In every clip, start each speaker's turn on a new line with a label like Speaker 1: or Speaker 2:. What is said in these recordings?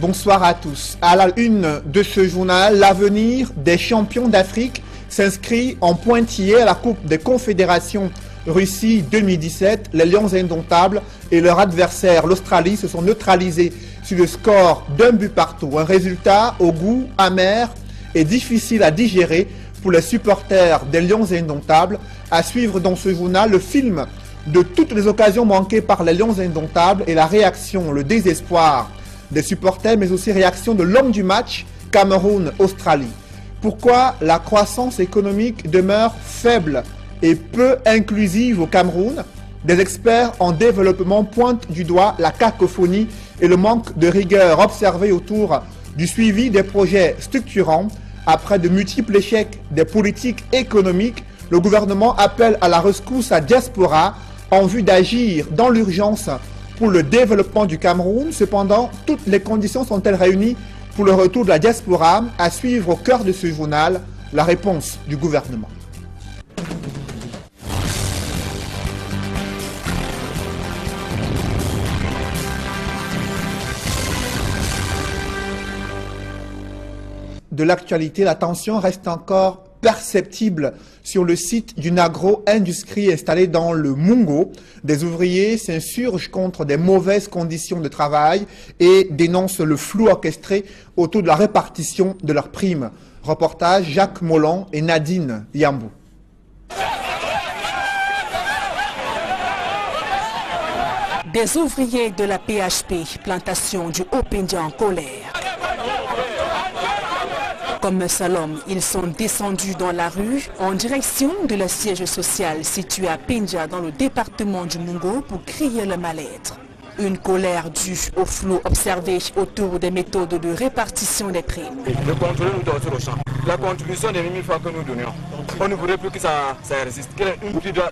Speaker 1: Bonsoir à tous. À la une de ce journal, l'avenir des champions d'Afrique s'inscrit en pointillé à la Coupe des Confédérations Russie 2017. Les Lions indomptables et leur adversaire, l'Australie, se sont neutralisés sur le score d'un but partout. Un résultat au goût amer et difficile à digérer pour les supporters des Lions indomptables. À suivre dans ce journal, le film de toutes les occasions manquées par les Lions indomptables et la réaction, le désespoir des supporters, mais aussi réaction de l'homme du match, Cameroun-Australie. Pourquoi la croissance économique demeure faible et peu inclusive au Cameroun? Des experts en développement pointent du doigt la cacophonie et le manque de rigueur observé autour du suivi des projets structurants. Après de multiples échecs des politiques économiques, le gouvernement appelle à la rescousse à diaspora en vue d'agir dans l'urgence pour le développement du Cameroun. Cependant, toutes les conditions sont-elles réunies pour le retour de la diaspora? À suivre au cœur de ce journal, la réponse du gouvernement. De l'actualité, la tension reste encore perceptible sur le site d'une agro-industrie installée dans le Mungo. Des ouvriers s'insurgent contre des mauvaises conditions de travail et dénoncent le flou orchestré autour de la répartition de leurs primes. Reportage Jacques Molon et Nadine Yambou.
Speaker 2: Des ouvriers de la PHP, plantation du Haut-Pendia en colère. Comme un seul homme, ils sont descendus dans la rue en direction de leur siège social situé à Pendia dans le département du Mungo pour crier le mal-être. Une colère due au flou observé autour des méthodes de répartition des primes.
Speaker 3: Le contrôle nous donne sur le champ. La contribution des 1000 francs que nous donnions, on ne voudrait plus que ça résiste. La pluie doit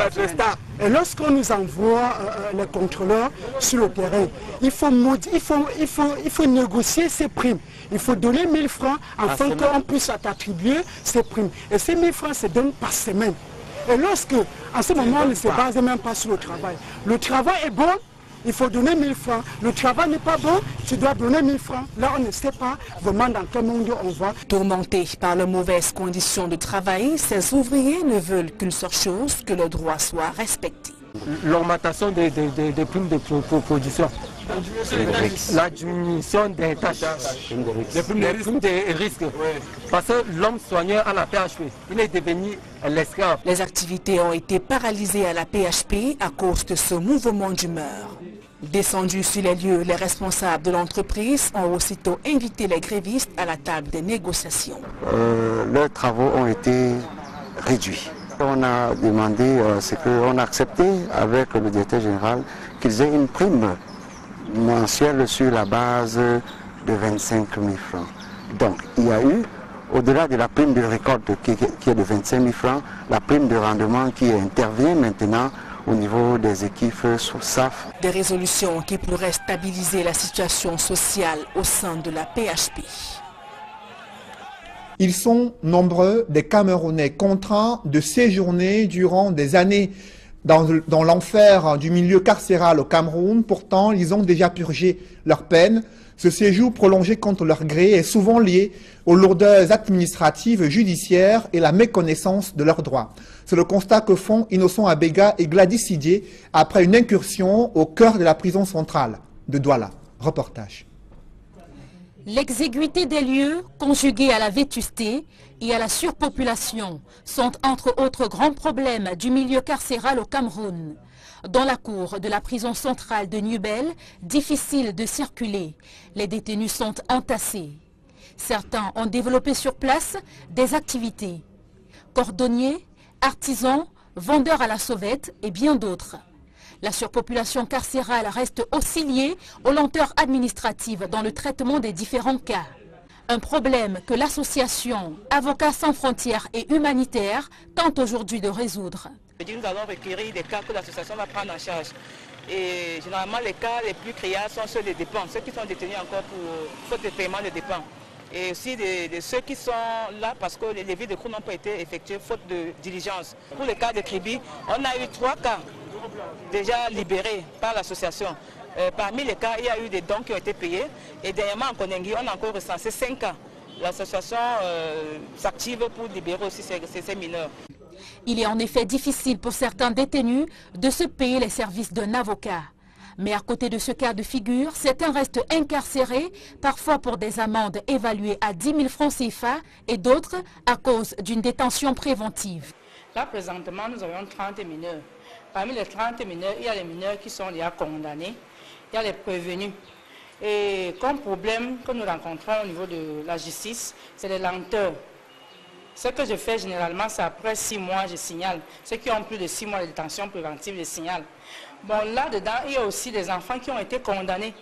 Speaker 3: être stable.
Speaker 4: Et lorsqu'on nous envoie les contrôleurs sur le terrain, il faut négocier ces primes. Il faut donner 1000 francs afin qu'on puisse attribuer ces primes. Et ces 1000 francs se donnent par semaine. Et lorsque, à ce moment, on ne se base même pas sur le travail. Le travail est bon, il faut donner 1000 francs. Le travail n'est pas bon, tu dois donner 1000 francs. Là, on ne sait pas vraiment dans quel monde on va.
Speaker 2: Tourmentés par les mauvaises conditions de travail, ces ouvriers ne veulent qu'une seule chose, que leurs droits soient respectés.
Speaker 5: L'augmentation des primes de production, la diminution des tâches, les primes de risque. Parce que l'homme soigneur à la PHP, il est devenu l'esclave.
Speaker 2: Les activités ont été paralysées à la PHP à cause de ce mouvement d'humeur. Descendus sur les lieux, les responsables de l'entreprise ont aussitôt invité les grévistes à la table des négociations.
Speaker 6: Leurs travaux ont été réduits. On a demandé on a accepté avec le directeur général qu'ils aient une prime mensuelle sur la base de 25 000 francs. Donc il y a eu, au-delà de la prime de récolte qui est de 25 000 francs, la prime de rendement qui intervient maintenant au niveau des équipes SAF.
Speaker 2: Des résolutions qui pourraient stabiliser la situation sociale au sein de la PHP.
Speaker 1: Ils sont nombreux des Camerounais contraints de séjourner durant des années dans l'enfer du milieu carcéral au Cameroun. Pourtant, ils ont déjà purgé leur peine. Ce séjour prolongé contre leur gré est souvent lié aux lourdeurs administratives, judiciaires et la méconnaissance de leurs droits. C'est le constat que font Innocent Abega et Gladys Sidier après une incursion au cœur de la prison centrale de Douala. Reportage.
Speaker 7: L'exiguïté des lieux, conjuguée à la vétusté et à la surpopulation, sont entre autres grands problèmes du milieu carcéral au Cameroun. Dans la cour de la prison centrale de Nubel, difficile de circuler, les détenus sont entassés. Certains ont développé sur place des activités. Cordonniers, artisans, vendeurs à la sauvette et bien d'autres. La surpopulation carcérale reste aussi liée aux lenteurs administratives dans le traitement des différents cas. Un problème que l'association Avocats sans frontières et humanitaires tente aujourd'hui de résoudre.
Speaker 8: Nous allons requérir des cas que l'association va prendre en charge. Et généralement, les cas les plus criards sont ceux des dépenses, ceux qui sont détenus encore pour faute de paiement des dépenses. Et aussi de ceux qui sont là parce que les leviers de cours n'ont pas été effectués faute de diligence. Pour le cas de Kribi, on a eu 3 cas déjà libérés par l'association. Parmi les cas, il y a eu des dons qui ont été payés. Et dernièrement, en Kondengi, on a encore recensé 5 cas. L'association s'active pour libérer aussi ces mineurs.
Speaker 7: Il est en effet difficile pour certains détenus de se payer les services d'un avocat. Mais à côté de ce cas de figure, certains restent incarcérés, parfois pour des amendes évaluées à 10 000 francs CFA et d'autres à cause d'une détention préventive.
Speaker 9: Là, présentement, nous avons 30 mineurs. Parmi les 30 mineurs, il y a les mineurs qui sont déjà condamnés, il y a les prévenus. Et comme problème que nous rencontrons au niveau de la justice, c'est les lenteurs. Ce que je fais généralement, c'est après 6 mois, je signale. Ceux qui ont plus de 6 mois de détention préventive, je signale. Bon, là-dedans, il y a aussi des enfants qui ont été condamnés.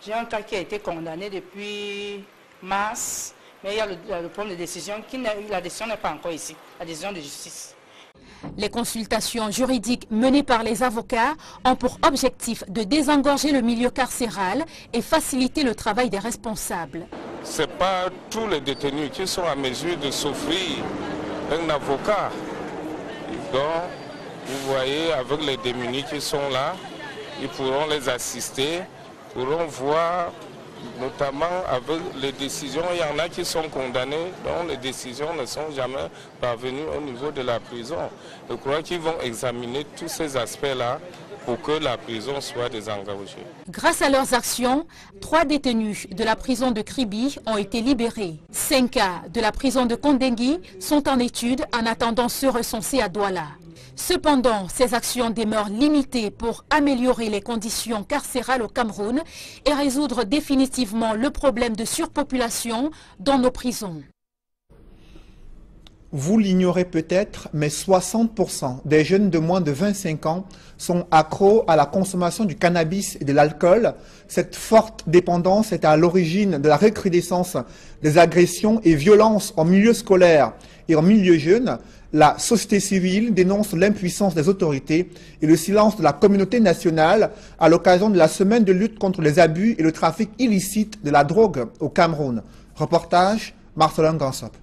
Speaker 9: J'ai un cas qui a été condamné depuis mars, mais il y a le problème de décision, la décision n'est pas encore ici, la décision de justice.
Speaker 7: Les consultations juridiques menées par les avocats ont pour objectif de désengorger le milieu carcéral et faciliter le travail des responsables.
Speaker 10: Ce n'est pas tous les détenus qui sont à mesure de s'offrir un avocat. Donc, vous voyez, avec les démunis qui sont là, ils pourront les assister, pourront voir, notamment avec les décisions. Il y en a qui sont condamnés, dont les décisions ne sont jamais parvenues au niveau de la prison. Je crois qu'ils vont examiner tous ces aspects-là pour que la prison soit désengagée.
Speaker 7: Grâce à leurs actions, 3 détenus de la prison de Kribi ont été libérés. 5 cas de la prison de Kondengi sont en étude en attendant ceux recensés à Douala. Cependant, ces actions demeurent limitées pour améliorer les conditions carcérales au Cameroun et résoudre définitivement le problème de surpopulation dans nos prisons.
Speaker 1: Vous l'ignorez peut-être, mais 60% des jeunes de moins de 25 ans sont accros à la consommation du cannabis et de l'alcool. Cette forte dépendance est à l'origine de la recrudescence des agressions et violences en milieu scolaire et en milieu jeune. La société civile dénonce l'impuissance des autorités et le silence de la communauté nationale à l'occasion de la semaine de lutte contre les abus et le trafic illicite de la drogue au Cameroun. Reportage, Marcelin Gansop.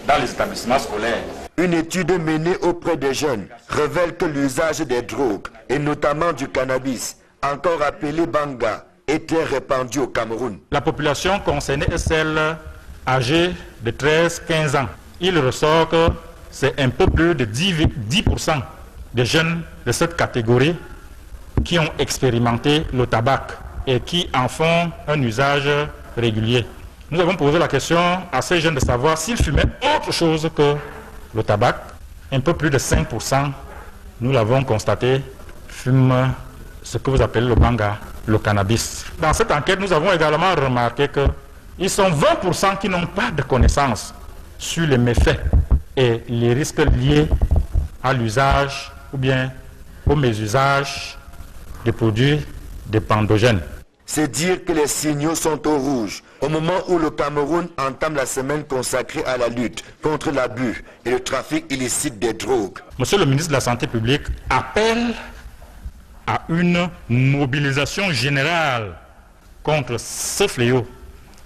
Speaker 11: Dans les établissements scolaires.
Speaker 12: Une étude menée auprès des jeunes révèle que l'usage des drogues, et notamment du cannabis, encore appelé banga, était répandu au Cameroun.
Speaker 11: La population concernée est celle âgée de 13-15 ans. Il ressort que c'est un peu plus de 10% des jeunes de cette catégorie qui ont expérimenté le tabac et qui en font un usage régulier. Nous avons posé la question à ces jeunes de savoir s'ils fumaient autre chose que le tabac. Un peu plus de 5%, nous l'avons constaté, fument ce que vous appelez le banga, le cannabis. Dans cette enquête, nous avons également remarqué qu'ils sont 20% qui n'ont pas de connaissances sur les méfaits et les risques liés à l'usage ou bien au mésusage des produits dépendogènes.
Speaker 12: C'est dire que les signaux sont au rouge au moment où le Cameroun entame la semaine consacrée à la lutte contre l'abus et le trafic illicite des drogues.
Speaker 11: Monsieur le ministre de la Santé publique appelle à une mobilisation générale contre ce fléau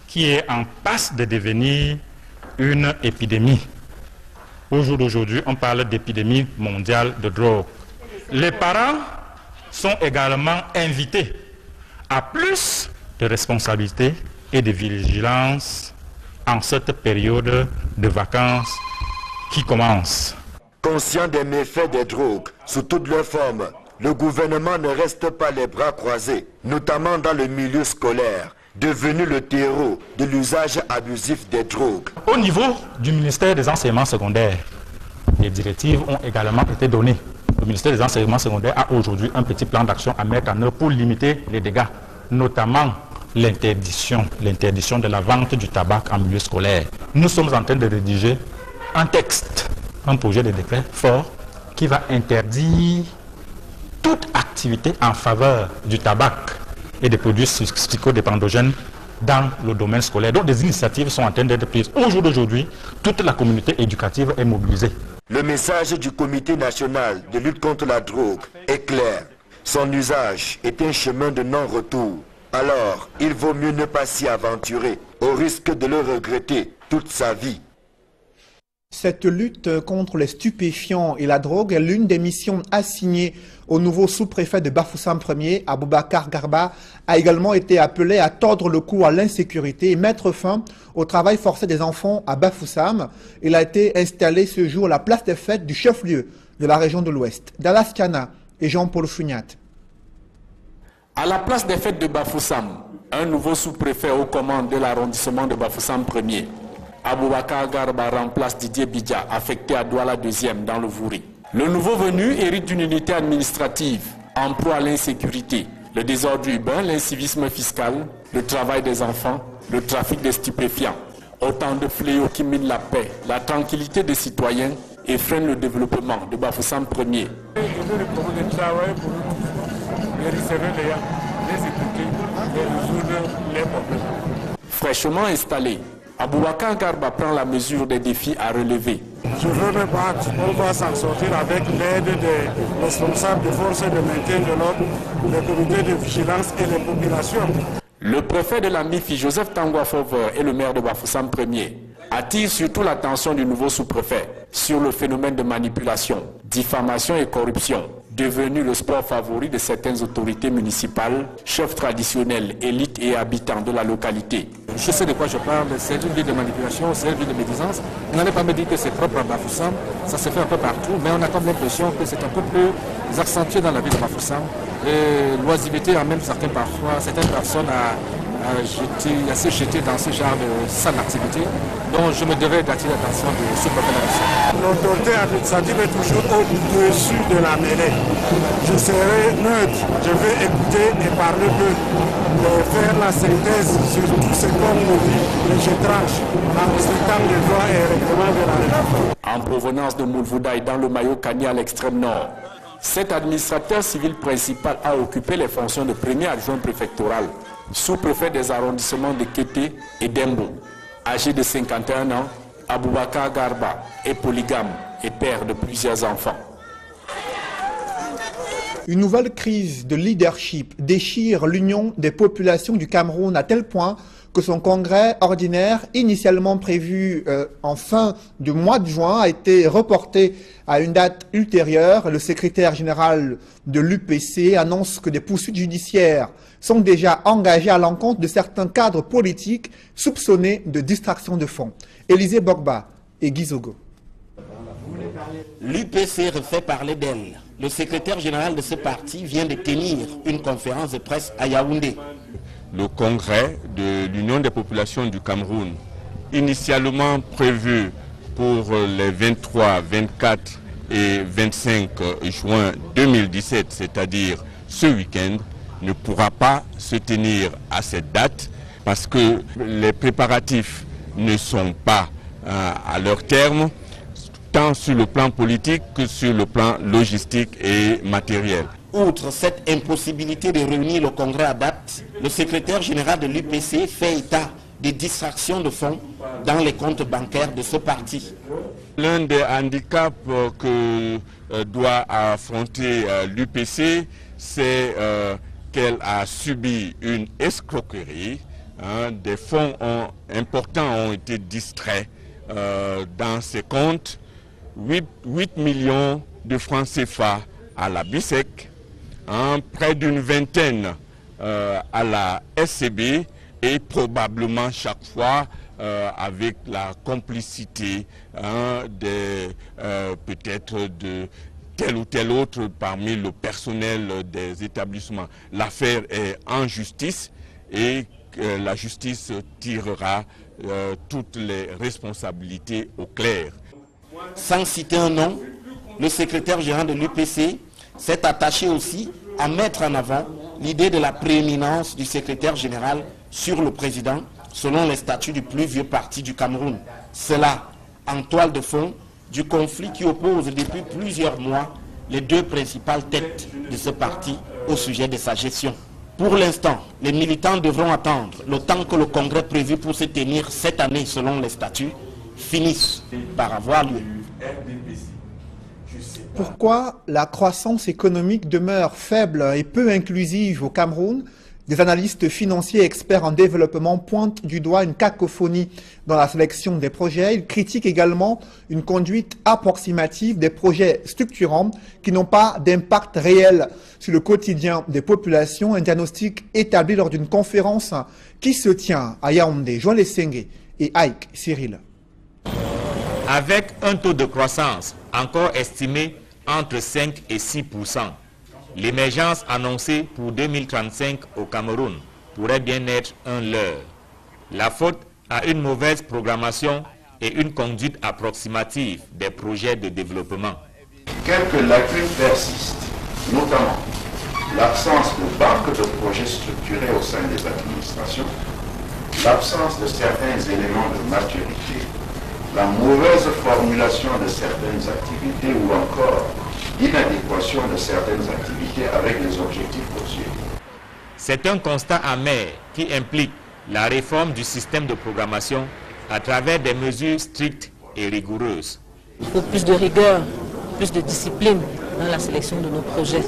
Speaker 11: qui est en passe de devenir une épidémie. Au jour d'aujourd'hui, on parle d'épidémie mondiale de drogue. Les parents sont également invités à plus de responsabilité et de vigilance en cette période de vacances qui commence.
Speaker 12: Conscient des méfaits des drogues sous toutes leurs formes, le gouvernement ne reste pas les bras croisés, notamment dans le milieu scolaire, devenu le terreau de l'usage abusif des drogues.
Speaker 11: Au niveau du ministère des enseignements secondaires, les directives ont également été données. Le ministère des enseignements secondaires a aujourd'hui un petit plan d'action à mettre en œuvre pour limiter les dégâts, notamment l'interdiction de la vente du tabac en milieu scolaire. Nous sommes en train de rédiger un texte, un projet de décret fort qui va interdire toute activité en faveur du tabac et des produits psychodépendogènes dans le domaine scolaire. Donc des initiatives sont en train d'être prises. Au jour d'aujourd'hui, toute la communauté éducative est mobilisée.
Speaker 12: Le message du Comité national de lutte contre la drogue est clair. Son usage est un chemin de non-retour. Alors, il vaut mieux ne pas s'y aventurer, au risque de le regretter toute sa vie.
Speaker 1: Cette lutte contre les stupéfiants et la drogue est l'une des missions assignées au nouveau sous-préfet de Bafoussam Ier, Aboubacar Garba, a également été appelé à tordre le cou à l'insécurité et mettre fin au travail forcé des enfants à Bafoussam. Il a été installé ce jour à la place des fêtes du chef-lieu de la région de l'Ouest. Dallas Kiana et Jean-Paul Fugnat.
Speaker 13: À la place des fêtes de Bafoussam, un nouveau sous-préfet aux commandes de l'arrondissement de Bafoussam Ier, Aboubacar Garba remplace Didier Bidja, affecté à Douala 2e dans le Vouri. Le nouveau venu hérite d'une unité administrative en proie à l'insécurité, le désordre urbain, l'incivisme fiscal, le travail des enfants, le trafic de stupéfiants. Autant de fléaux qui minent la paix, la tranquillité des citoyens et freinent le développement de Bafoussam Ier. Fraîchement installé, Aboubacar Garba prend la mesure des défis à relever.
Speaker 14: Je veux me battre, on va s'en sortir avec l'aide des responsables des forces de maintien de l'ordre, des comités de vigilance et des populations.
Speaker 13: Le préfet de la MIFI, Joseph Tangwa Fauver, et le maire de Bafoussam Ier attirent surtout l'attention du nouveau sous-préfet sur le phénomène de manipulation, diffamation et corruption, devenu le sport favori de certaines autorités municipales, chefs traditionnels, élites et habitants de la localité.
Speaker 15: Je sais de quoi je parle, c'est une ville de manipulation, c'est une ville de médisance. Vous n'allez pas me dire que c'est propre à Bafoussam, ça se fait un peu partout, mais on a comme l'impression que c'est un peu plus accentué dans la ville de Bafoussam. L'oisiveté amène certaines personnes à se jeter dans ce genre de sale activité. Donc je me devais d'attirer l'attention de ce problème.
Speaker 14: L'autorité administrative est toujours au-dessus de la mêlée. Je serai neutre, je vais écouter et parler d'eux, faire la synthèse sur tout ce qu'on nous dit, et je tranche en respectant les droits et règlements de la République.
Speaker 13: En provenance de Moulvoudaï dans le Mayo Kani à l'extrême nord, cet administrateur civil principal a occupé les fonctions de premier adjoint préfectoral, sous-préfet des arrondissements de Kété et d'Embo. Âgé de 51 ans, Aboubacar Garba est polygame et père de plusieurs enfants.
Speaker 1: Une nouvelle crise de leadership déchire l'union des populations du Cameroun à tel point que son congrès ordinaire, initialement prévu en fin du mois de juin, a été reporté à une date ultérieure. Le secrétaire général de l'UPC annonce que des poursuites judiciaires sont déjà engagées à l'encontre de certains cadres politiques soupçonnés de distraction de fonds. Élisée Bogba et Guizogo.
Speaker 16: L'UPC refait parler d'elle. Le secrétaire général de ce parti vient de tenir une conférence de presse à Yaoundé.
Speaker 10: Le congrès de l'Union des populations du Cameroun, initialement prévu pour les 23, 24 et 25 juin 2017, c'est-à-dire ce week-end, ne pourra pas se tenir à cette date parce que les préparatifs ne sont pas à leur terme, tant sur le plan politique que sur le plan logistique et matériel.
Speaker 16: Outre cette impossibilité de réunir le congrès à date, le secrétaire général de l'UPC fait état des distractions de fonds dans les comptes bancaires de ce parti.
Speaker 10: L'un des handicaps que doit affronter l'UPC, c'est qu'elle a subi une escroquerie. Des fonds importants ont été distraits dans ses comptes. 8 millions de francs CFA à la BISEC, près d'une vingtaine à la SCB et probablement chaque fois avec la complicité peut-être de tel ou tel autre parmi le personnel des établissements. L'affaire est en justice et la justice tirera toutes les responsabilités au clair.
Speaker 16: Sans citer un nom, le secrétaire général de l'UPC s'est attaché aussi à mettre en avant l'idée de la prééminence du secrétaire général sur le président, selon les statuts du plus vieux parti du Cameroun. Cela en toile de fond du conflit qui oppose depuis plusieurs mois les deux principales têtes de ce parti au sujet de sa gestion. Pour l'instant, les militants devront attendre le temps que le congrès prévu pour se tenir cette année selon les statuts finisse par avoir lieu.
Speaker 1: Pourquoi la croissance économique demeure faible et peu inclusive au Cameroun? Des analystes financiers et experts en développement pointent du doigt une cacophonie dans la sélection des projets. Ils critiquent également une conduite approximative des projets structurants qui n'ont pas d'impact réel sur le quotidien des populations. Un diagnostic établi lors d'une conférence qui se tient à Yaoundé. Joël Essengue et Ike Cyril.
Speaker 17: Avec un taux de croissance encore estimé entre 5 et 6%, l'émergence annoncée pour 2035 au Cameroun pourrait bien être un leurre. La faute à une mauvaise programmation et une conduite approximative des projets de développement.
Speaker 18: Quelques lacunes persistent, notamment l'absence de banques de projets structurés au sein des administrations, l'absence de certains éléments de maturité, la mauvaise formulation de certaines activités ou encore l'inadéquation de certaines activités avec les objectifs poursuivis.
Speaker 17: C'est un constat amer qui implique la réforme du système de programmation à travers des mesures strictes et rigoureuses.
Speaker 19: Il faut plus de rigueur, plus de discipline dans la sélection de nos projets.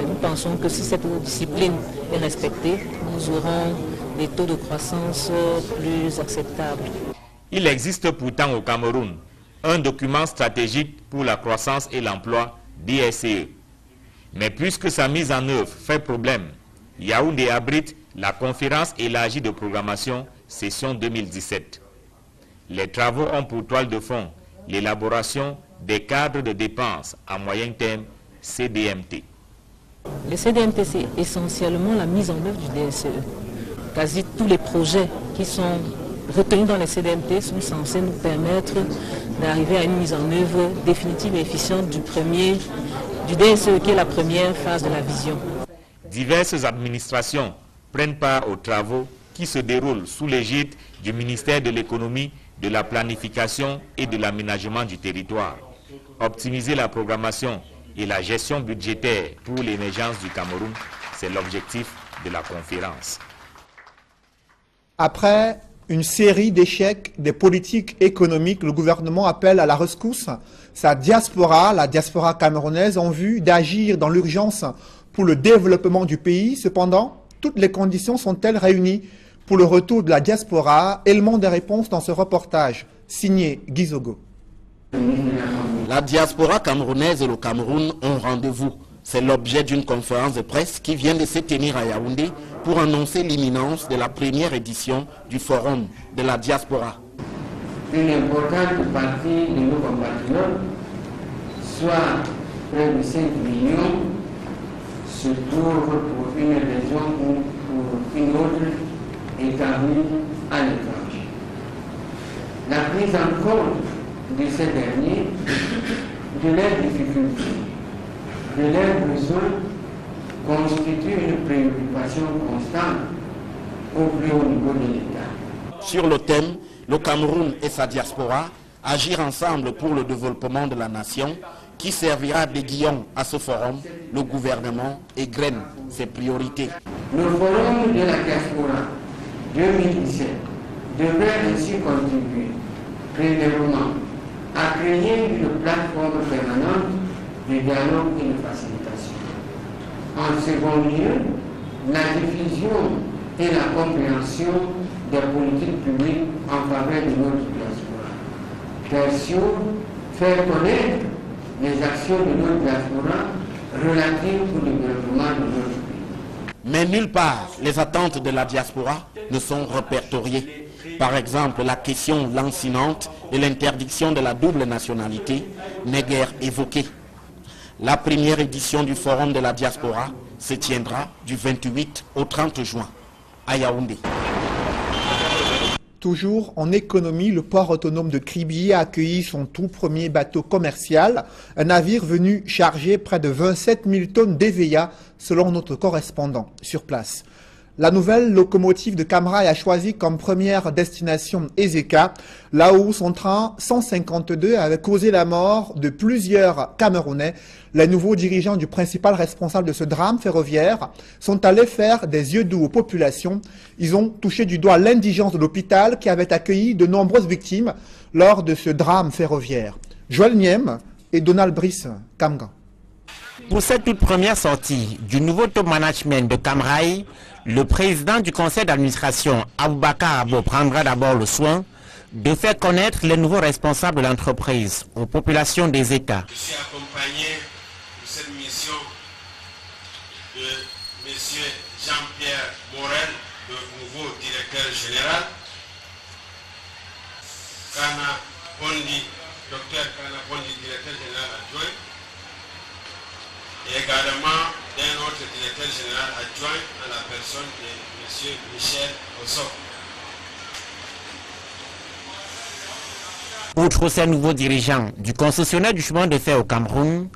Speaker 19: Nous pensons que si cette discipline est respectée, nous aurons des taux de croissance plus acceptables.
Speaker 17: Il existe pourtant au Cameroun un document stratégique pour la croissance et l'emploi, DSCE. Mais puisque sa mise en œuvre fait problème, Yaoundé abrite la conférence élargie de programmation session 2017. Les travaux ont pour toile de fond l'élaboration des cadres de dépenses à moyen terme, CDMT.
Speaker 19: Les CDMT, c'est essentiellement la mise en œuvre du DSCE. Quasi tous les projets qui sont retenus dans les CDMT sont censés nous permettre d'arriver à une mise en œuvre définitive et efficiente du DSCE, qui est la première phase de la vision.
Speaker 17: Diverses administrations prennent part aux travaux qui se déroulent sous l'égide du ministère de l'économie, de la planification et de l'aménagement du territoire. Optimiser la programmation et la gestion budgétaire pour l'émergence du Cameroun, c'est l'objectif de la conférence.
Speaker 1: Après une série d'échecs des politiques économiques, le gouvernement appelle à la rescousse sa diaspora, la diaspora camerounaise, en vue d'agir dans l'urgence pour le développement du pays. Cependant, toutes les conditions sont-elles réunies pour le retour de la diaspora? Élément des réponses dans ce reportage, signé Gizogo.
Speaker 16: La diaspora camerounaise et le Cameroun ont rendez-vous. C'est l'objet d'une conférence de presse qui vient de se tenir à Yaoundé pour annoncer l'imminence de la première édition du Forum de la diaspora.
Speaker 20: Une importante partie de nos compatriotes, soit près de 5 millions, se trouvent pour une raison ou pour une autre établis à l'étranger. La prise en compte de ces derniers, de leurs difficultés, de leurs besoins, constitue une préoccupation constante au plus haut niveau de l'État.
Speaker 16: Sur le thème, le Cameroun et sa diaspora, agir ensemble pour le développement de la nation, qui servira d'aiguillon à ce forum, le gouvernement égrène ses priorités.
Speaker 20: Le forum de la diaspora 2017 devrait ainsi contribuer, premièrement, à créer une plateforme permanente de dialogue et de facilitation. En second lieu, la diffusion et la compréhension des politiques publiques en faveur de notre diaspora. Tertio, faire connaître les actions de notre diaspora relatives au développement de notre pays.
Speaker 16: Mais nulle part, les attentes de la diaspora ne sont répertoriées. Par exemple, la question lancinante de l'interdiction de la double nationalité n'est guère évoquée. La première édition du Forum de la diaspora se tiendra du 28 au 30 juin à Yaoundé.
Speaker 1: Toujours en économie, le port autonome de Kribi a accueilli son tout premier bateau commercial, un navire venu charger près de 27 000 tonnes d'EVA selon notre correspondant sur place. La nouvelle locomotive de Camrail a choisi comme première destination Ezeka, là où son train 152 avait causé la mort de plusieurs Camerounais. Les nouveaux dirigeants du principal responsable de ce drame ferroviaire sont allés faire des yeux doux aux populations. Ils ont touché du doigt l'indigence de l'hôpital qui avait accueilli de nombreuses victimes lors de ce drame ferroviaire. Joël Niem et Donald Brice Kamgan.
Speaker 16: Pour cette toute première sortie du nouveau top management de Camrail, le président du conseil d'administration, Aboubakar Abo, prendra d'abord le soin de faire connaître les nouveaux responsables de l'entreprise aux populations des États.
Speaker 21: Je suis accompagné pour cette mission de M. Jean-Pierre Morel, le nouveau directeur général, Kana Bondi, Dr Kana Bondi, directeur général adjoint, et également d'un autre directeur général adjoint à la personne de M. Michel Osso.
Speaker 16: Outre ces nouveaux dirigeants du concessionnaire du chemin de fer au Cameroun,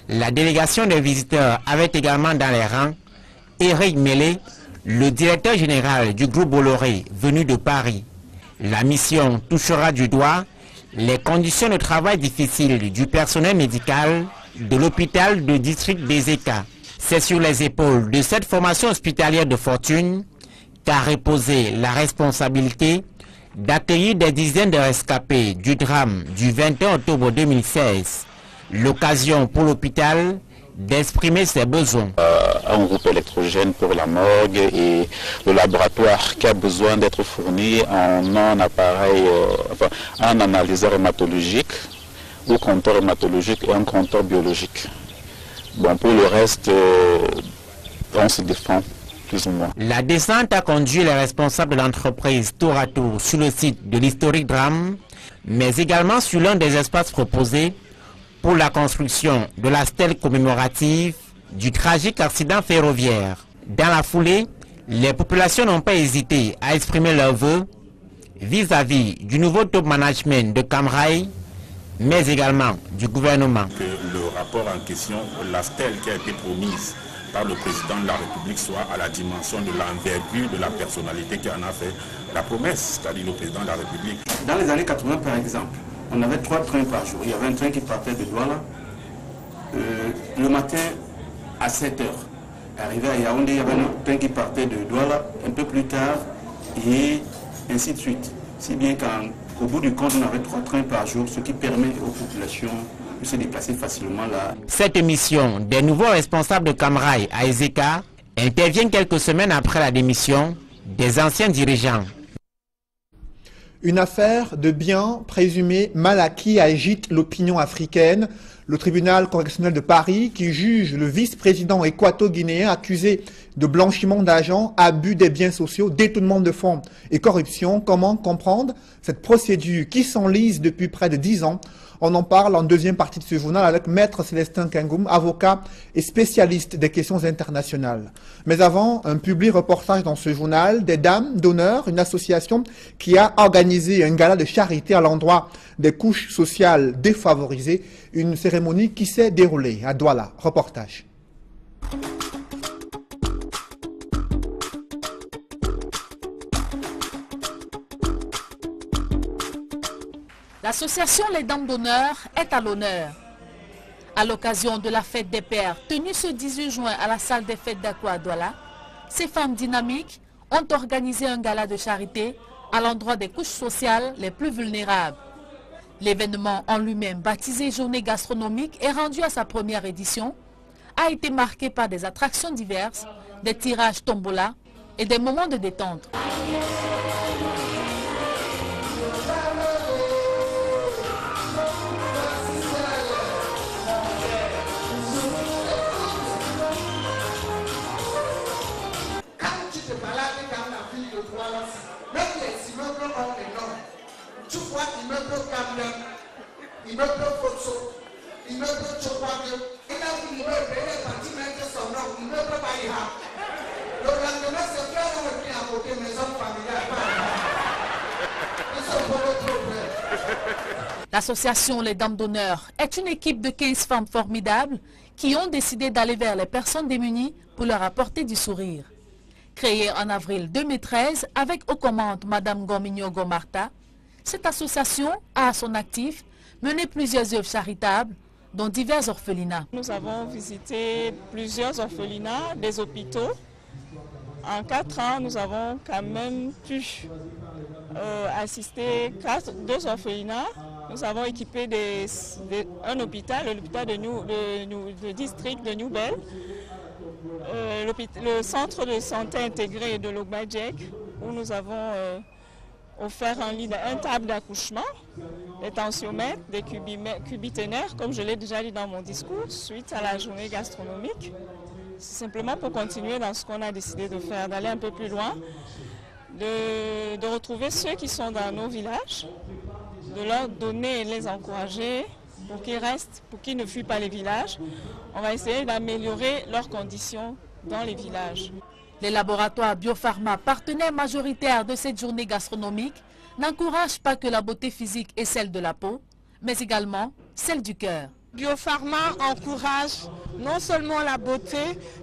Speaker 16: la délégation des visiteurs avait également dans les rangs Eric Mélé, le directeur général du groupe Bolloré venu de Paris. La mission touchera du doigt les conditions de travail difficiles du personnel médical de l'hôpital de district des États. C'est sur les épaules de cette formation hospitalière de fortune qu'a reposé la responsabilité d'accueillir des dizaines de rescapés du drame du 21 octobre 2016. L'occasion pour l'hôpital d'exprimer ses besoins.
Speaker 22: Un groupe électrogène pour la morgue et le laboratoire qui a besoin d'être fourni en un appareil, un analyseur hématologique ou compteur hématologique et un compteur biologique. Bon, pour le reste, on se défend.
Speaker 16: La descente a conduit les responsables de l'entreprise tour à tour sur le site de l'historique drame, mais également sur l'un des espaces proposés pour la construction de la stèle commémorative du tragique accident ferroviaire. Dans la foulée, les populations n'ont pas hésité à exprimer leurs vœux vis-à-vis du nouveau top management de Camrail, mais également du gouvernement.
Speaker 23: Que le rapport en question, la stèle qui a été promise par le président de la République soit à la dimension de l'envergure de la personnalité qui en a fait la promesse, c'est-à-dire le président de la République.
Speaker 24: Dans les années 80 par exemple, on avait 3 trains par jour. Il y avait un train qui partait de Douala le matin à 7 h. Arrivé à Yaoundé, il y avait un train qui partait de Douala un peu plus tard et ainsi de suite. Si bien qu'au bout du compte, on avait 3 trains par jour, ce qui permet aux populations de se déplacer facilement là.
Speaker 16: Cette émission des nouveaux responsables de Camrail à Ezeka intervient quelques semaines après la démission des anciens dirigeants.
Speaker 1: Une affaire de biens présumés mal acquis agite l'opinion africaine. Le tribunal correctionnel de Paris, qui juge le vice-président équato-guinéen accusé de blanchiment d'argent, abus des biens sociaux, détournement de fonds et corruption. Comment comprendre cette procédure qui s'enlise depuis près de 10 ans? On en parle en deuxième partie de ce journal avec Maître Célestin Kangoum, avocat et spécialiste des questions internationales. Mais avant, un public reportage dans ce journal des Dames d'honneur, une association qui a organisé un gala de charité à l'endroit des couches sociales défavorisées, une cérémonie qui s'est déroulée à Douala. Reportage.
Speaker 7: L'association Les Dames d'honneur est à l'honneur. À l'occasion de la fête des pères tenue ce 18 juin à la salle des fêtes d'Akwa à Douala, ces femmes dynamiques ont organisé un gala de charité à l'endroit des couches sociales les plus vulnérables. L'événement en lui-même, baptisé Journée gastronomique et rendu à sa première édition, a été marqué par des attractions diverses, des tirages tombola et des moments de détente.
Speaker 25: Tu vois l'immeuble Camden, l'immeuble Fosso, l'immeuble Chopagio, il a vu l'immeuble, il est parti mettre son nom, l'immeuble Baïha. Le lendemain, c'est faire un repris à côté maison familiale. Ils sont pour le problème.
Speaker 7: L'association Les Dames d'honneur est une équipe de 15 femmes formidables qui ont décidé d'aller vers les personnes démunies pour leur apporter du sourire. Créée en avril 2013 avec aux commandes Madame Gomigno Gomarta, cette association a à son actif mené plusieurs œuvres charitables, dont divers orphelinats.
Speaker 26: Nous avons visité plusieurs orphelinats, des hôpitaux,
Speaker 2: En 4 ans, nous avons quand même pu assister 2 orphelinats. Nous avons équipé un hôpital, l'hôpital de district de New Bell, le centre de santé intégré de Logbadjek, où nous avons offert un table d'accouchement, des tensiomètres, des cubiténaires, comme je l'ai déjà dit dans mon discours, suite à la journée gastronomique. C'est simplement pour continuer dans ce qu'on a décidé de faire, d'aller un peu plus loin, de retrouver ceux qui sont dans nos villages, de leur donner et les encourager pour qu'ils restent, pour qu'ils ne fuient pas les villages. On va essayer d'améliorer leurs conditions dans les villages.
Speaker 7: Les laboratoires Biopharma, partenaires majoritaires de cette journée gastronomique, n'encouragent pas que la beauté physique et celle de la peau, mais également celle du cœur.
Speaker 3: Biopharma encourage non seulement la beauté,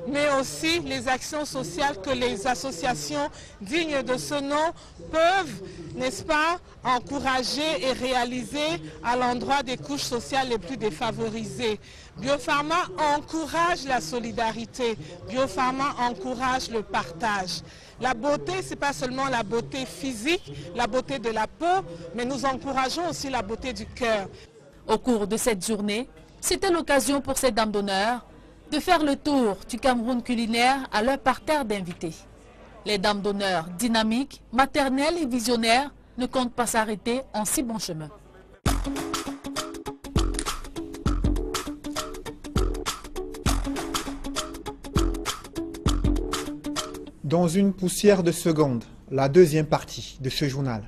Speaker 3: mais aussi les actions sociales que les associations dignes de ce nom peuvent, n'est-ce pas, encourager et réaliser à l'endroit des couches sociales les plus défavorisées. Biopharma encourage la solidarité, Biopharma encourage le partage. La beauté, ce n'est pas seulement la beauté physique, la beauté de la peau, mais nous encourageons aussi la beauté du cœur.
Speaker 7: Au cours de cette journée, c'était l'occasion pour ces dames d'honneur de faire le tour du Cameroun culinaire à leur parterre d'invités. Les dames d'honneur dynamiques, maternelles et visionnaires ne comptent pas s'arrêter en si bon chemin.
Speaker 1: Dans une poussière de seconde, la deuxième partie de ce journal.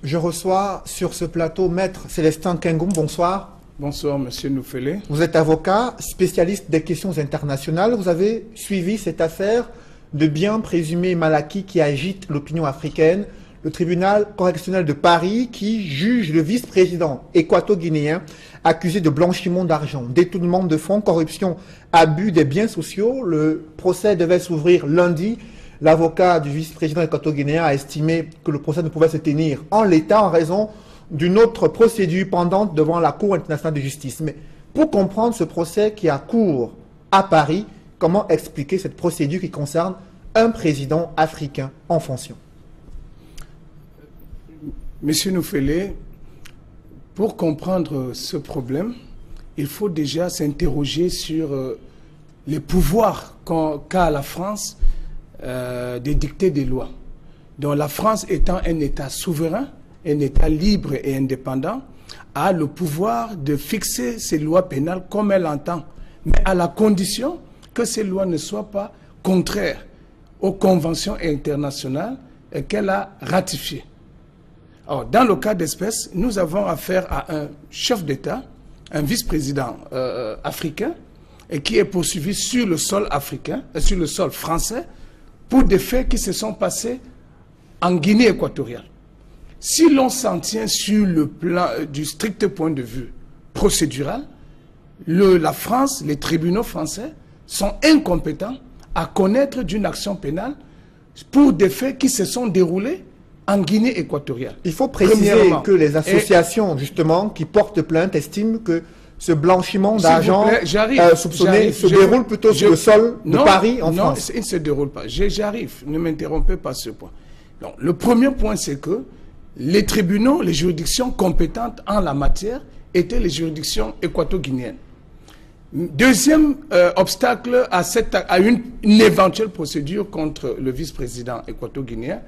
Speaker 1: Je reçois sur ce plateau Maître Célestin Kengoum. Bonsoir.
Speaker 4: Bonsoir, Monsieur Noufélé.
Speaker 1: Vous êtes avocat, spécialiste des questions internationales. Vous avez suivi cette affaire de biens présumés mal acquis qui agite l'opinion africaine. Le tribunal correctionnel de Paris qui juge le vice-président équato-guinéen accusé de blanchiment d'argent, détournement de fonds, corruption, abus des biens sociaux. Le procès devait s'ouvrir lundi. L'avocat du vice-président équato-guinéen a estimé que le procès ne pouvait se tenir en l'état en raison d'une autre procédure pendante devant la Cour internationale de justice. Mais pour comprendre ce procès qui a cours à Paris, comment expliquer cette procédure qui concerne un président africain en fonction?
Speaker 4: Monsieur Noufélé, pour comprendre ce problème, il faut déjà s'interroger sur les pouvoirs qu'a la France d'édicter des lois. Donc la France étant un État souverain, un État libre et indépendant, a le pouvoir de fixer ses lois pénales comme elle entend, mais à la condition que ces lois ne soient pas contraires aux conventions internationales qu'elle a ratifiées. Alors, dans le cas d'espèce, nous avons affaire à un chef d'État, un vice-président africain, et qui est poursuivi sur le sol africain, sur le sol français, pour des faits qui se sont passés en Guinée équatoriale. Si l'on s'en tient sur le plan du strict point de vue procédural, la France, les tribunaux français sont incompétents à connaître d'une action pénale pour des faits qui se sont déroulés en Guinée équatoriale.
Speaker 1: Il faut préciser que les associations, justement, qui portent plainte estiment que ce blanchiment d'argent soupçonné se déroule plutôt sur le sol de Paris, en France.
Speaker 4: Non, il ne se déroule pas. J'arrive. Ne m'interrompez pas ce point. Donc, le premier point, c'est que les tribunaux, les juridictions compétentes en la matière étaient les juridictions équato-guinéennes. Deuxième obstacle à une éventuelle procédure contre le vice-président équato-guinéen,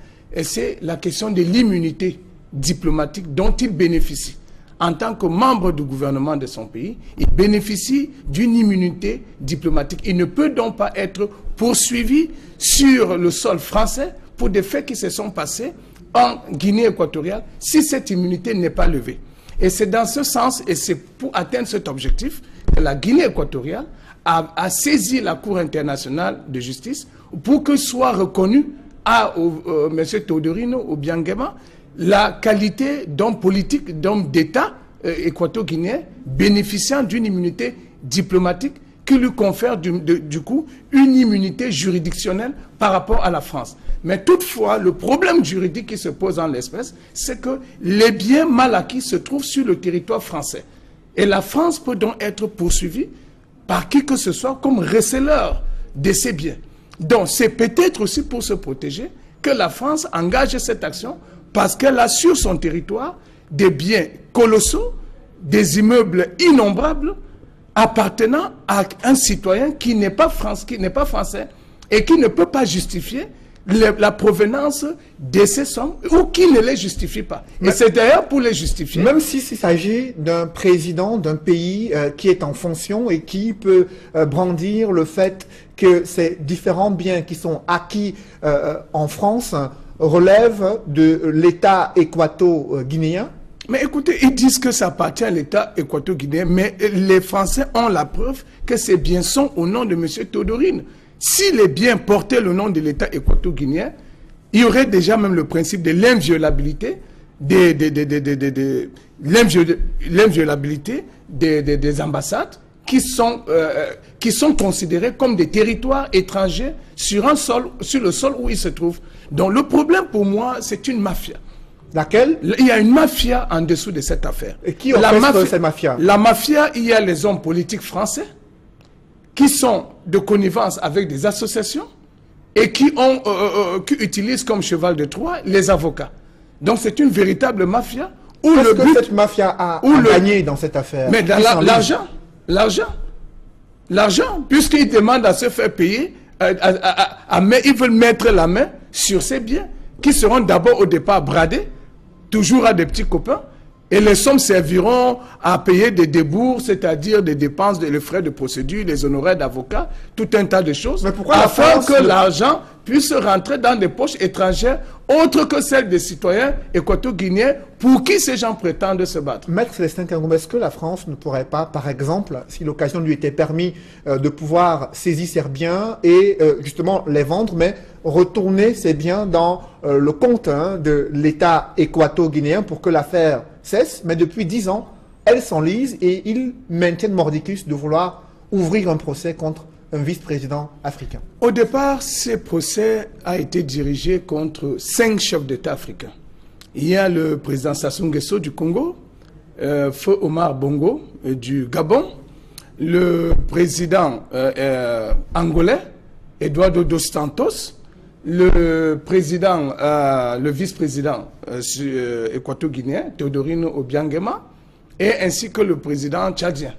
Speaker 4: c'est la question de l'immunité diplomatique dont il bénéficie. En tant que membre du gouvernement de son pays, il bénéficie d'une immunité diplomatique. Il ne peut donc pas être poursuivi sur le sol français pour des faits qui se sont passés en Guinée équatoriale si cette immunité n'est pas levée. Et c'est dans ce sens, et c'est pour atteindre cet objectif, que la Guinée équatoriale a saisi la Cour internationale de justice pour que soit reconnue à M. Teodorino Obiangema la qualité d'homme politique, d'homme d'État équato-guinéen bénéficiant d'une immunité diplomatique qui lui confère du coup une immunité juridictionnelle par rapport à la France. Mais toutefois, le problème juridique qui se pose en l'espèce, c'est que les biens mal acquis se trouvent sur le territoire français. Et la France peut donc être poursuivie par qui que ce soit comme receleur de ces biens. Donc c'est peut-être aussi pour se protéger que la France engage cette action parce qu'elle a sur son territoire des biens colossaux, des immeubles innombrables appartenant à un citoyen qui n'est pas français et qui ne peut pas justifier la provenance de ces sommes ou qui ne les justifie pas. Mais c'est d'ailleurs pour les justifier.
Speaker 1: Même s'il s'agit d'un président d'un pays qui est en fonction et qui peut brandir le fait que ces différents biens qui sont acquis en France relèvent de l'État équato-guinéen.
Speaker 4: Mais écoutez, ils disent que ça appartient à l'État équato-guinéen, mais les Français ont la preuve que ces biens sont au nom de M. Théodorine. Si les biens portaient le nom de l'État équato-guinéen, il y aurait déjà même le principe de l'inviolabilité des ambassades qui sont considérées comme des territoires étrangers sur le sol où ils se trouvent. Donc le problème pour moi, c'est une mafia.
Speaker 1: Laquelle?
Speaker 4: Il y a une mafia en dessous de cette affaire.
Speaker 1: Et qui orchestre cette mafia?
Speaker 4: La mafia, il y a les hommes politiques français qui sont de connivence avec des associations et qui utilisent comme cheval de Troie les avocats. Donc c'est une véritable mafia.
Speaker 1: Qu'est-ce que cette mafia a gagné dans cette affaire?
Speaker 4: Mais l'argent, puisqu'ils demandent à se faire payer, ils veulent mettre la main sur ces biens qui seront d'abord au départ bradés, toujours à des petits copains, et les sommes serviront à payer des débours, c'est-à-dire des dépenses, les frais de procédure, les honoraires d'avocat, tout un tas de choses, afin que l'argent puisse rentrer dans des poches étrangères autres que celles des citoyens équato-guinéens pour qui ces gens prétendent se battre.
Speaker 1: Maître Célestin Kangoumé, est-ce que la France ne pourrait pas, par exemple, si l'occasion lui était permis de pouvoir saisir ces biens et justement les vendre, mais retourner ces biens dans le compte de l'État équato-guinéen pour que l'affaire cesse? Mais depuis 10 ans, elles s'enlisent et ils maintiennent mordicus de vouloir ouvrir un procès contre un vice-président africain.
Speaker 4: Au départ, ce procès a été dirigé contre 5 chefs d'État africains. Il y a le président Sassou Nguesso du Congo, Feu Omar Bongo du Gabon, le président angolais, Eduardo dos Santos, le vice-président équato-guinéen, Théodorine Obiangema, et ainsi que le président tchadien.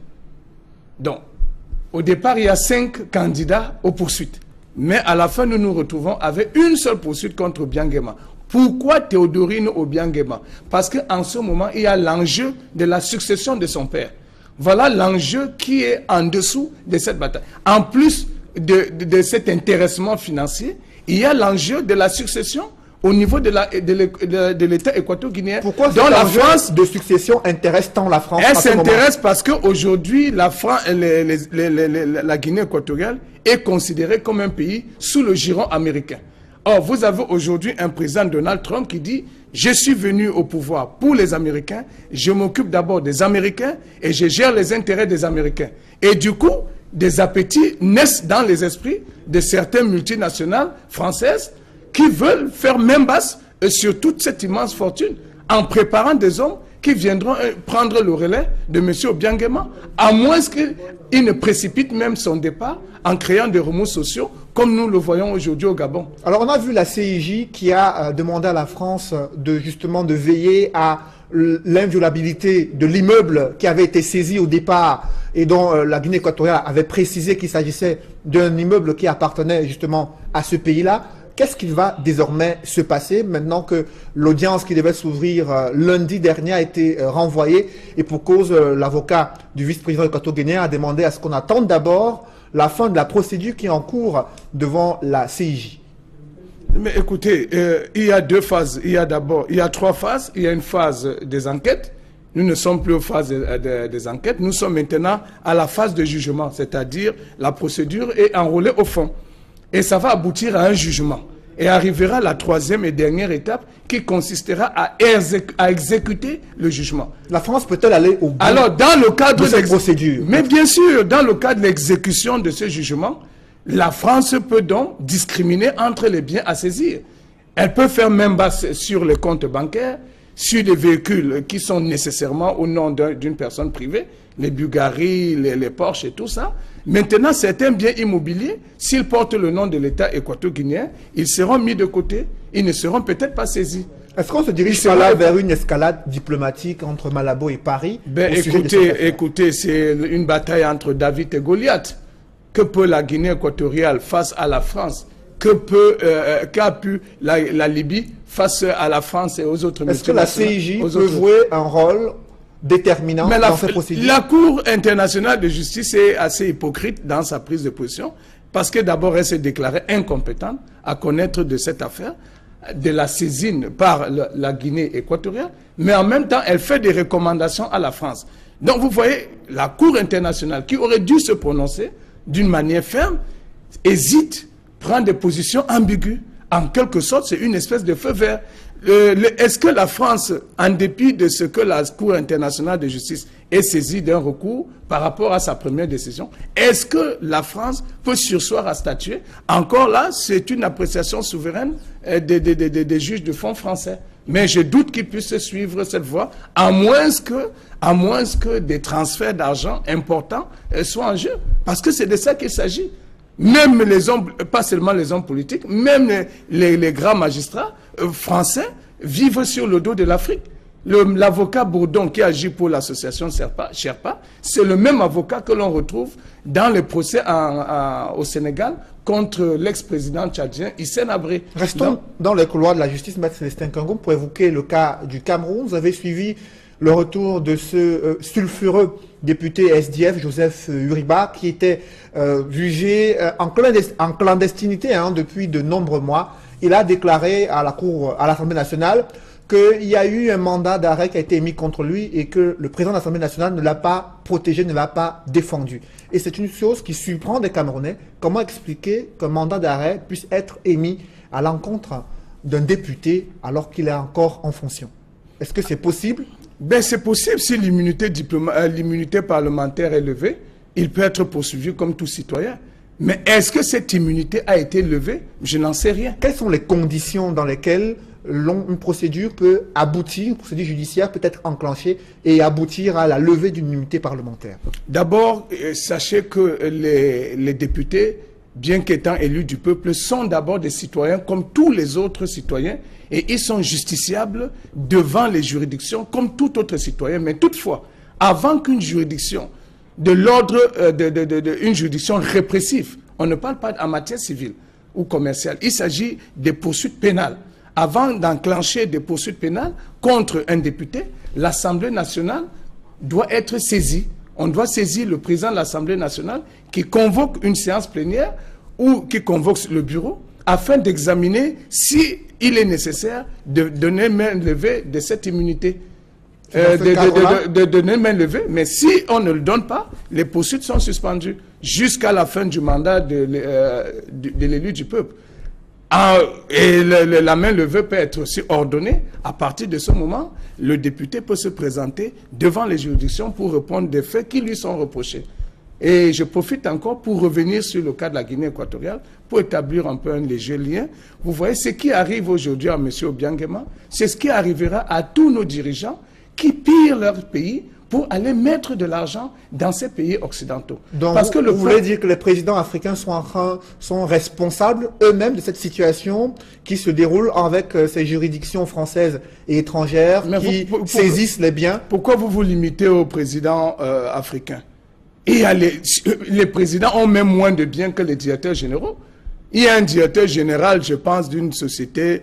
Speaker 4: Donc, au départ, il y a 5 candidats aux poursuites. Mais à la fin, nous nous retrouvons avec une seule poursuite contre Obiangema. Pourquoi Théodorine Obiangema? Parce qu'en ce moment, il y a l'enjeu de la succession de son père. Voilà l'enjeu qui est en dessous de cette bataille. En plus de cet intéressement financier, il y a l'enjeu de la succession au niveau de l'État équato-guinéen.
Speaker 1: Pourquoi cet enjeu de succession intéresse tant la France?
Speaker 4: Elle s'intéresse parce qu'aujourd'hui, la Guinée équatoriale est considérée comme un pays sous le giron américain. Or, vous avez aujourd'hui un président Donald Trump qui dit « Je suis venu au pouvoir pour les Américains, je m'occupe d'abord des Américains et je gère les intérêts des Américains. » Et du coup, des appétits naissent dans les esprits de certaines multinationales françaises qui veulent faire main basse sur toute cette immense fortune en préparant des hommes qui viendront prendre le relais de M. Obiangema, à moins qu'il ne précipite même son départ en créant des remous sociaux, comme nous le voyons aujourd'hui au Gabon.
Speaker 1: Alors on a vu la CIJ qui a demandé à la France de veiller à l'inviolabilité de l'immeuble qui avait été saisi au départ et dont la Guinée équatoriale avait précisé qu'il s'agissait d'un immeuble qui appartenait justement à ce pays-là. Qu'est-ce qui va désormais se passer maintenant que l'audience qui devait s'ouvrir lundi dernier a été renvoyée et pour cause l'avocat du vice-président équato-guinéen a demandé à ce qu'on attende d'abord la fin de la procédure qui est en cours devant la CIJ?
Speaker 4: Mais écoutez, il y a 2 phases. Il y a 3 phases. Il y a une phase des enquêtes. Nous ne sommes plus aux phases des enquêtes. Nous sommes maintenant à la phase de jugement, c'est-à-dire la procédure est enrôlée au fond. Et ça va aboutir à un jugement. Et arrivera la 3e et dernière étape qui consistera à exécuter le jugement.
Speaker 1: La France peut-elle aller au bout
Speaker 4: dans le cadre
Speaker 1: de cette procédure?
Speaker 4: Mais bien sûr, dans le cadre de l'exécution de ce jugement, la France peut donc discriminer entre les biens à saisir. Elle peut faire main basse sur les comptes bancaires, sur des véhicules qui sont nécessairement au nom d'une personne privée, les Bulgaries, les Porsche et tout ça. Maintenant, certains biens immobiliers, s'ils portent le nom de l'État équato-guinéen, ils seront mis de côté, ils ne seront peut-être pas saisis.
Speaker 1: Est-ce qu'on se dirige par là vers une escalade diplomatique entre Malabo et Paris?
Speaker 4: Écoutez, c'est une bataille entre David et Goliath. Que peut la Guinée équatoriale face à la France? Qu'a pu la Libye face à la France et aux autres?
Speaker 1: Est-ce que la CIJ peut jouer un rôle déterminant dans ces procédures?
Speaker 4: La Cour internationale de justice est assez hypocrite dans sa prise de position parce que d'abord elle s'est déclarée incompétente à connaître de cette affaire, de la saisine par la Guinée équatoriale, mais en même temps elle fait des recommandations à la France. Donc vous voyez, la Cour internationale qui aurait dû se prononcer d'une manière ferme, hésite, prend des positions ambiguës. En quelque sorte, c'est une espèce de feu vert. Est-ce que la France, en dépit de ce que la Cour internationale de justice est saisie d'un recours par rapport à sa première décision, est-ce que la France peut surseoir à statuer? Encore là, c'est une appréciation souveraine des juges de fond français. Mais je doute qu'ils puissent suivre cette voie, à moins que des transferts d'argent importants soient en jeu. Parce que c'est de ça qu'il s'agit. Même les hommes, pas seulement les hommes politiques, même les grands magistrats français vivent sur le dos de l'Afrique. L'avocat Bourdon qui agit pour l'association Sherpa, c'est le même avocat que l'on retrouve dans les procès au Sénégal contre l'ex-président tchadien Hissène Habré.
Speaker 1: Restons dans les couloirs de la justice, Maître Célestin Kangoum, pour évoquer le cas du Cameroun. Vous avez suivi le retour de ce sulfureux député SDF, Joseph Uriba, qui était jugé en clandestinité depuis de nombreux mois. Il a déclaré à l'Assemblée nationale qu'il y a eu un mandat d'arrêt qui a été émis contre lui et que le président de l'Assemblée nationale ne l'a pas protégé, ne l'a pas défendu. Et c'est une chose qui surprend des Camerounais. Comment expliquer qu'un mandat d'arrêt puisse être émis à l'encontre d'un député alors qu'il est encore en fonction? Est-ce que c'est possible?
Speaker 4: C'est possible si l'immunité parlementaire est levée. Il peut être poursuivi comme tout citoyen. Mais est-ce que cette immunité a été levée? Je n'en sais rien.
Speaker 1: Quelles sont les conditions dans lesquelles une procédure peut aboutir, une procédure judiciaire peut être enclenchée et aboutir à la levée d'une immunité parlementaire?
Speaker 4: D'abord, sachez que les députés, bien qu'étant élus du peuple, sont d'abord des citoyens comme tous les autres citoyens et ils sont justiciables devant les juridictions comme tout autre citoyen. Mais toutefois, avant qu'une juridiction de l'ordre d'une juridiction répressive, on ne parle pas en matière civile ou commerciale, il s'agit des poursuites pénales. Avant d'enclencher des poursuites pénales contre un député, l'Assemblée nationale doit être saisie. On doit saisir le président de l'Assemblée nationale qui convoque une séance plénière ou qui convoque le bureau afin d'examiner si il est nécessaire de donner main levée de cette immunité. De donner main levée, mais si on ne le donne pas, les poursuites sont suspendues jusqu'à la fin du mandat de l'élu du peuple. Et la main levée peut être aussi ordonnée. À partir de ce moment, le député peut se présenter devant les juridictions pour répondre des faits qui lui sont reprochés. Et je profite encore pour revenir sur le cas de la Guinée équatoriale, pour établir un peu un léger lien. Vous voyez, ce qui arrive aujourd'hui à M. Obiangema, c'est ce qui arrivera à tous nos dirigeants qui pillent leur pays pour aller mettre de l'argent dans ces pays occidentaux.
Speaker 1: Donc, parce que vous voulez dire que les présidents africains sont responsables eux-mêmes de cette situation qui se déroule avec ces juridictions françaises et étrangères qui saisissent les biens?
Speaker 4: Pourquoi vous vous limitez aux présidents africains? Et les présidents ont même moins de biens que les directeurs généraux. Il y a un directeur général, je pense, d'une société,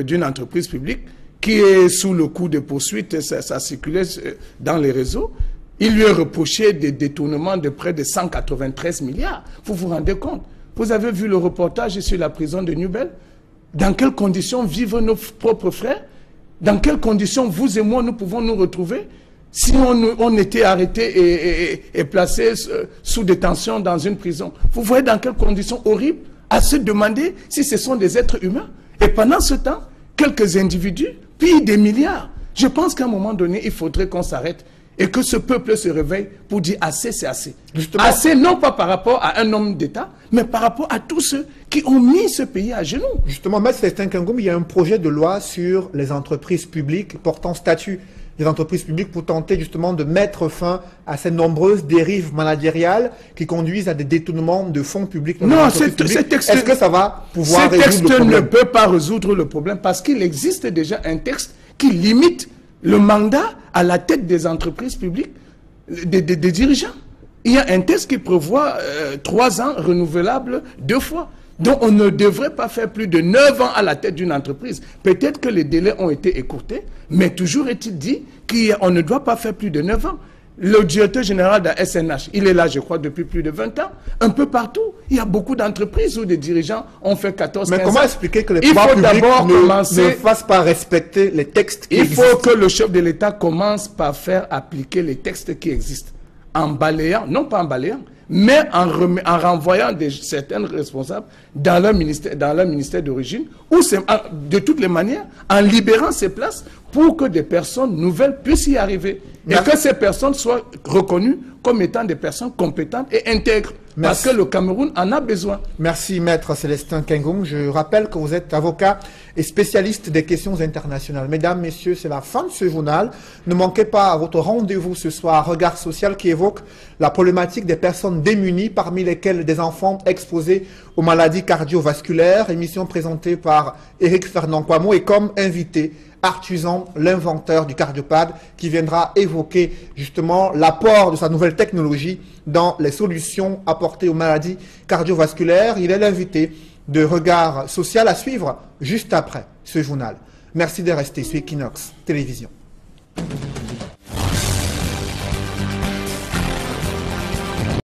Speaker 4: d'une entreprise publique, qui est sous le coup de poursuites, ça circulait dans les réseaux. Il lui est reproché des détournements de près de 193 milliards. Vous vous rendez compte? Vous avez vu le reportage sur la prison de Nubel? Dans quelles conditions vivent nos propres frères? Dans quelles conditions vous et moi nous pouvons nous retrouver si on était arrêté et placé sous détention dans une prison? Vous voyez dans quelles conditions horribles? À se demander si ce sont des êtres humains. Et pendant ce temps, quelques individus pillent des milliards. Je pense qu'à un moment donné, il faudrait qu'on s'arrête et que ce peuple se réveille pour dire assez, c'est assez.
Speaker 1: Justement.
Speaker 4: Assez non pas par rapport à un homme d'État, mais par rapport à tous ceux qui ont mis ce pays à genoux.
Speaker 1: Justement, M. Célestin Kangoum, il y a un projet de loi sur les entreprises publiques portant statut des entreprises publiques pour tenter justement de mettre fin à ces nombreuses dérives managériales qui conduisent à des détournements de fonds publics.
Speaker 4: Non, ce
Speaker 1: texte, est-ce que ça va pouvoir résoudre le
Speaker 4: problème? Ce texte ne peut pas résoudre le problème parce qu'il existe déjà un texte qui limite le mandat à la tête des entreprises publiques, des dirigeants. Il y a un texte qui prévoit 3 ans renouvelables 2 fois. Donc on ne devrait pas faire plus de 9 ans à la tête d'une entreprise. Peut-être que les délais ont été écourtés, mais toujours est-il dit qu'on ne doit pas faire plus de 9 ans. Le directeur général de la SNH, il est là, je crois, depuis plus de 20 ans. Un peu partout, il y a beaucoup d'entreprises où des dirigeants ont fait 14, 15 ans.
Speaker 1: Mais comment expliquer que les pouvoirs publics ne fassent pas respecter les textes qui existent?
Speaker 4: Il faut que le chef de l'État commence par faire appliquer les textes qui existent. En balayant, non pas en balayant, mais en renvoyant certains responsables dans leur ministère d'origine, ou de toutes les manières, en libérant ces places pour que des personnes nouvelles puissent y arriver. Et que ces personnes soient reconnues comme étant des personnes compétentes et intègres. Parce que le Cameroun en a besoin.
Speaker 1: Merci, Maître Célestin Kangoum. Je rappelle que vous êtes avocat et spécialiste des questions internationales. Mesdames, Messieurs, c'est la fin de ce journal. Ne manquez pas à votre rendez-vous ce soir, Regard Social, qui évoque la problématique des personnes démunies, parmi lesquelles des enfants exposés aux maladies cardiovasculaires. Émission présentée par Éric Fernand Kouamou et comme invité, Artusan, l'inventeur du cardiopad, qui viendra évoquer justement l'apport de sa nouvelle technologie dans les solutions apportées aux maladies cardiovasculaires. Il est l'invité de Regard Social à suivre juste après ce journal. Merci de rester sur Equinox Télévision.